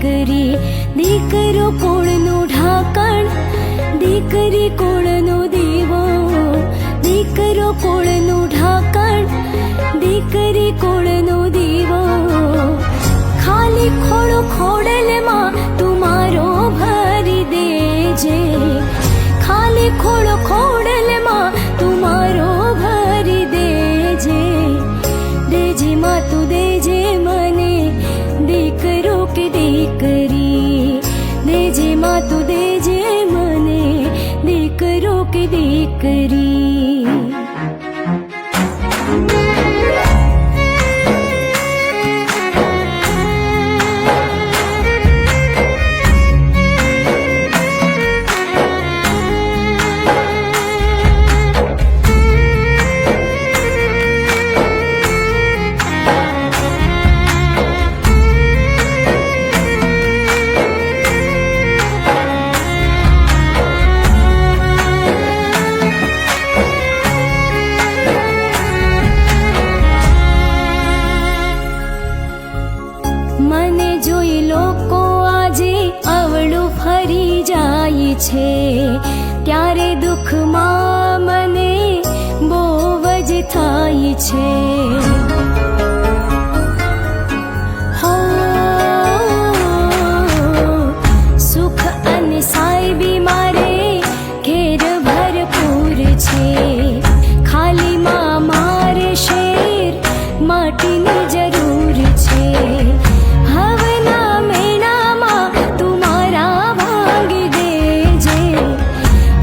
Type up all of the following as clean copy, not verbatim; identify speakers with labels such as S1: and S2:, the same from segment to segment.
S1: દીકરી, દીકરો કોળનું ઢાંકણ, દીકરી કોળનો દીવો, દીકરો કોળનું ઢાંકણ, દીકરી કોળનો દીવો. ખાલી ખોળો ખોડલમાં તું મારો ભરી દેજે, ખાલી ખોળો ખોડલમાં તું મારો ભરી દેજે. દેજે માં તું દેજે મને દીકરો કે દીકરી, દેજે માં તું દેજે મને દીકરો કે દીકરી. મને જોઈ લોકો આજે અવળું ફરી જાય છે, ત્યારે દુઃખમાં મને બહુ જ થાય છે. હો સુખ અને સાહેબી મારે ઘેર ભરપૂર છે, ખાલી માં મારે શેર માટીની જરૂર છે. હવના મેણામાં તું મારા ભાંગી દેજે,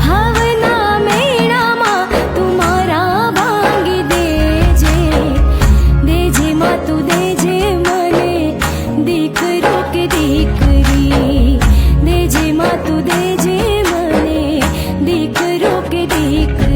S1: હવના મેણામાં તું મારા ભાંગી દેજે. દેજે માં તું દેજે મને દીકરો કે દીકરી, દેજે માં તું દેજે મને દીકરો કે દીકરી.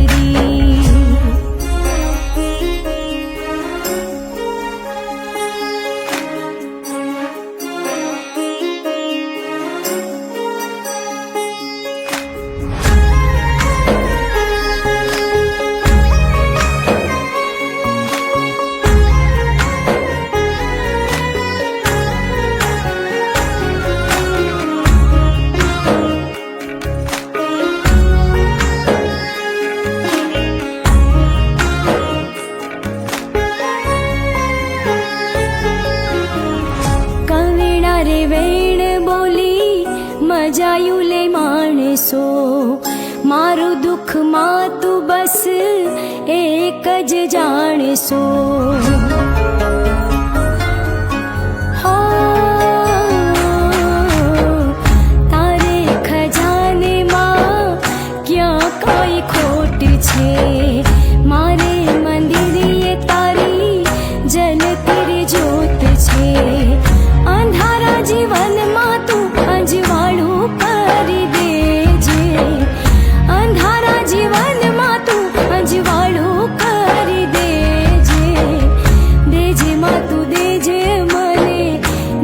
S1: રે વેણ બોલી મજાયું લે માણસો, મારું દુઃખમાં તું બસ એક જ જાણશો. હો તારે ખજાનેમાં ક્યાં કોઈ ખોટ છે, મારે મંદિરે તારી જલતી રે જ્યોત છે. અંધારા જીવનમાં તું અજવાળું કરી દેજે, અંધારા જીવનમાં તું અજવાળું કરી દેજે. દેજે માં તું દેજે મને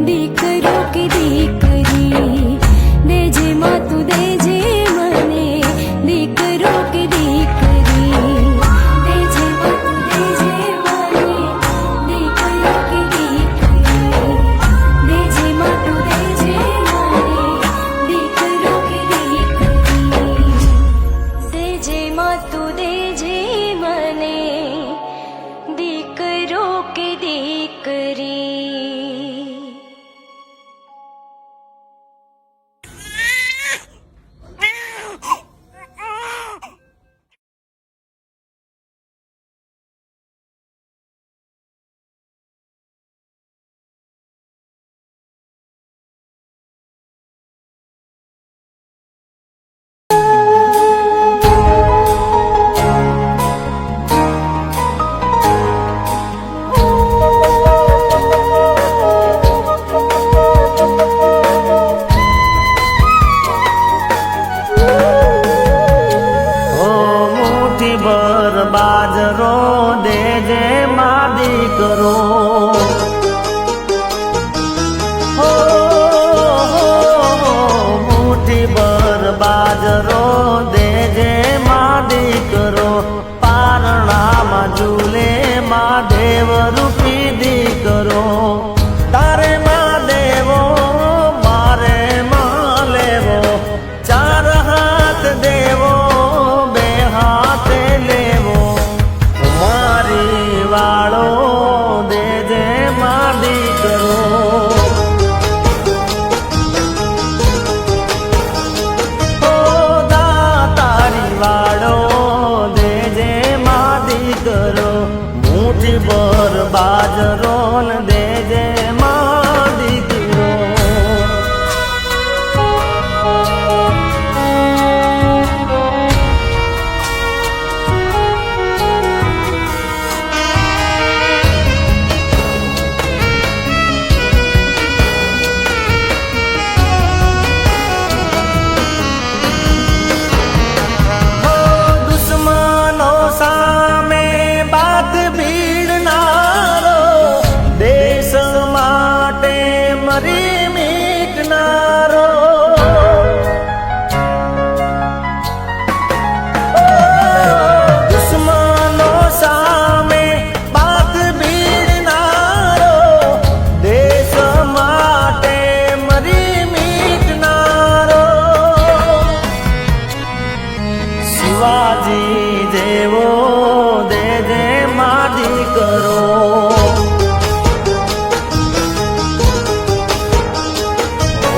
S1: દીકરો કે દીકરી, દેજે માં તું દેજે મને દીકરો કે દીકરી, દેજે માં તું દેજે મને દીકરો કે દીકરી, દેજે માં તું દેજે મને દીકરો કે દીકરી, દેજે માં તું દેજે મને દીકરો કે દીકરી.
S2: બાજરો દેજે માં દીકરો, મુઠ્ઠી ભર બાજરો દેજે માં દીકરો. પારણામાં ઝૂલે માં દેવ રૂપી દીકરો, તારે માં દેવો મુઠ્ઠી ભર બાજરો ને દેજે માં દીકરો. શિવાજી જેવો દેજે માં દીકરો.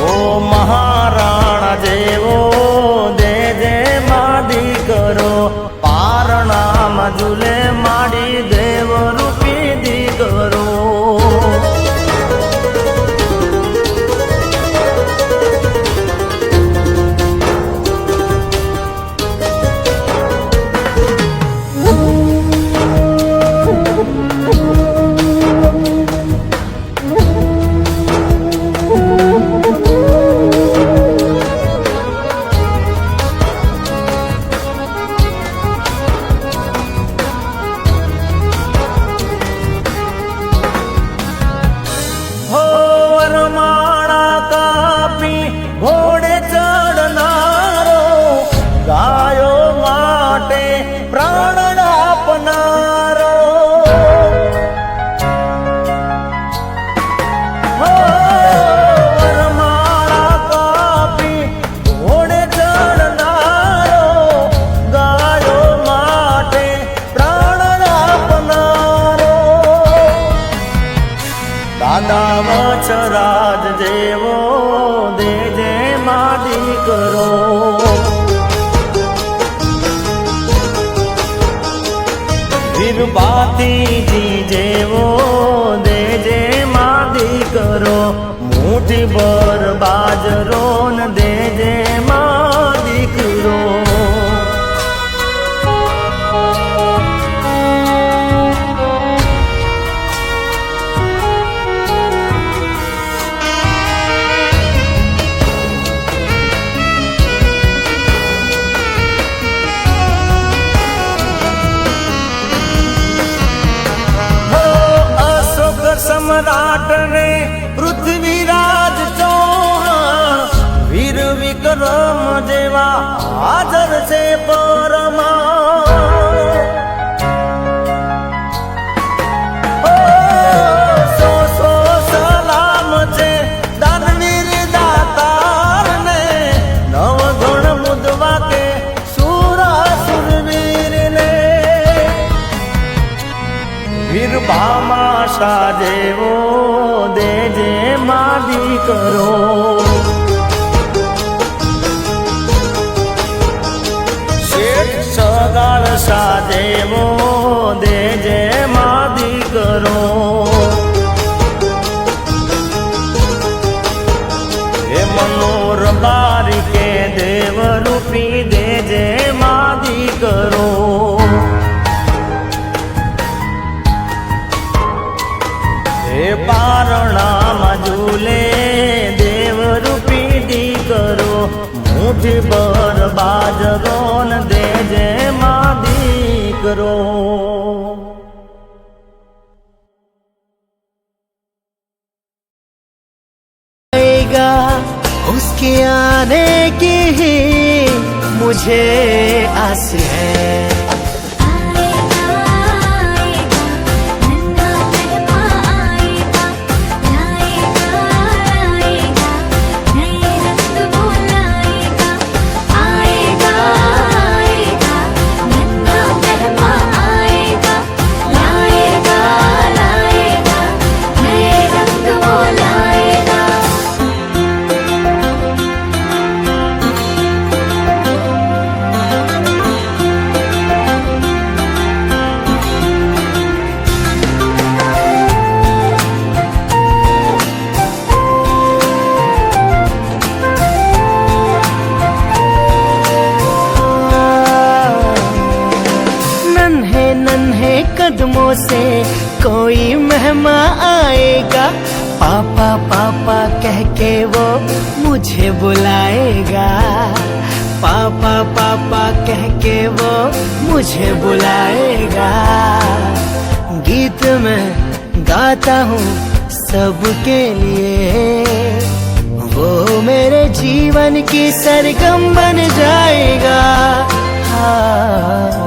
S2: ઓ મહારાણા જેવો દેજે માં દીકરો. પારણામાં ઝૂલે માડી દેવ રૂપી દીકરો. ઘોડે ચડનારો ગાયો માટે પ્રાણ આપનારો. વરમાળા કાપી ઘોડે ચડનારો ગાયો માટે પ્રાણ આપનારો. દાદા વચરાજ જેવો દેજે માં દીકરો. વીર ભાતીજી જેવો દેજે માં દીકરો. મુઠ્ઠી ભર બાજરો ને દેજે માં દીકરો. સમ્રાટ ને પૃથ્વીરાજ ચૌહાણ વીર વિક્રમ જેવા હાજર છે પરમાં. સો સલામ છે દાનવીર દાતાર ને. નવગુણ મુદવા કે સુરાસુરવીર ને. વીર ભામાશા જેવો દેજે માં દીકરો. શેઠ સગાળ શા જેવો દેજે માં દીકરો. હે મનોર બારી કે દેવ રૂપી દેજે માં દીકરો. હે પારણામાં ઝૂલે દેવ રૂપી દીકરો. મુઠ્ઠી ભર બાજરો ને દેજે માં દીકરો.
S3: उसके आने की ही मुझे आस है. मेहमान आएगा, पापा पापा कह के वो मुझे बुलाएगा, पापा पापा कह के वो मुझे बुलाएगा। गीत मैं गाता हूँ सबके लिए, वो मेरे जीवन की सरगम बन जाएगा। हाँ।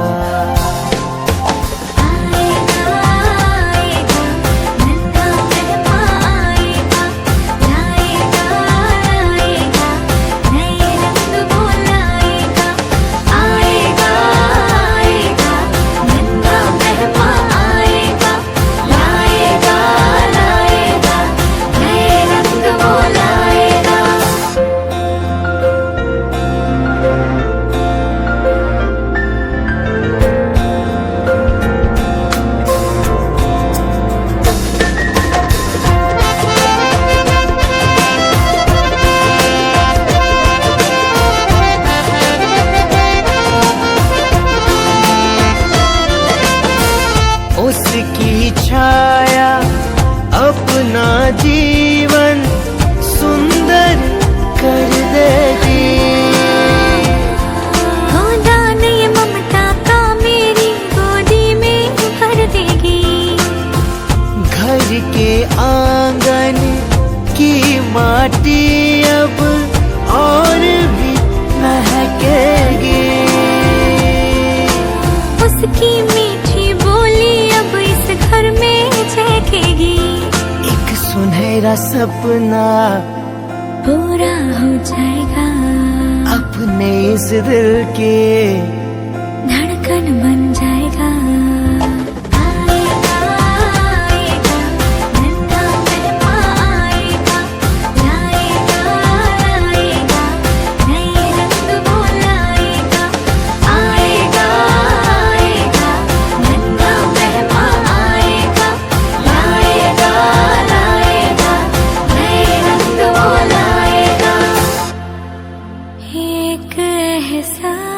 S3: उसकी छाया अपना जीवन सुंदर कर देगी।
S1: दान ये ममता का मेरी गोदी में भर देगी।
S3: घर के आंगन की माटी अब और भी महकेगी।
S1: उसकी मीठी बोली अब इस घर में झलकेगी।
S3: एक सुनहरा सपना
S1: पूरा हो जाएगा।
S3: अपने इस दिल के
S1: धड़कन बन जाएगा। आएगा आएगा नन्हा मेहमान आएगा, लाएगा लाएगा नए रंग वो लाएगा। आएगा आएगा नन्हा मेहमान आएगा, लाएगा लाएगा नए रंग वो लाएगा। एक एहसास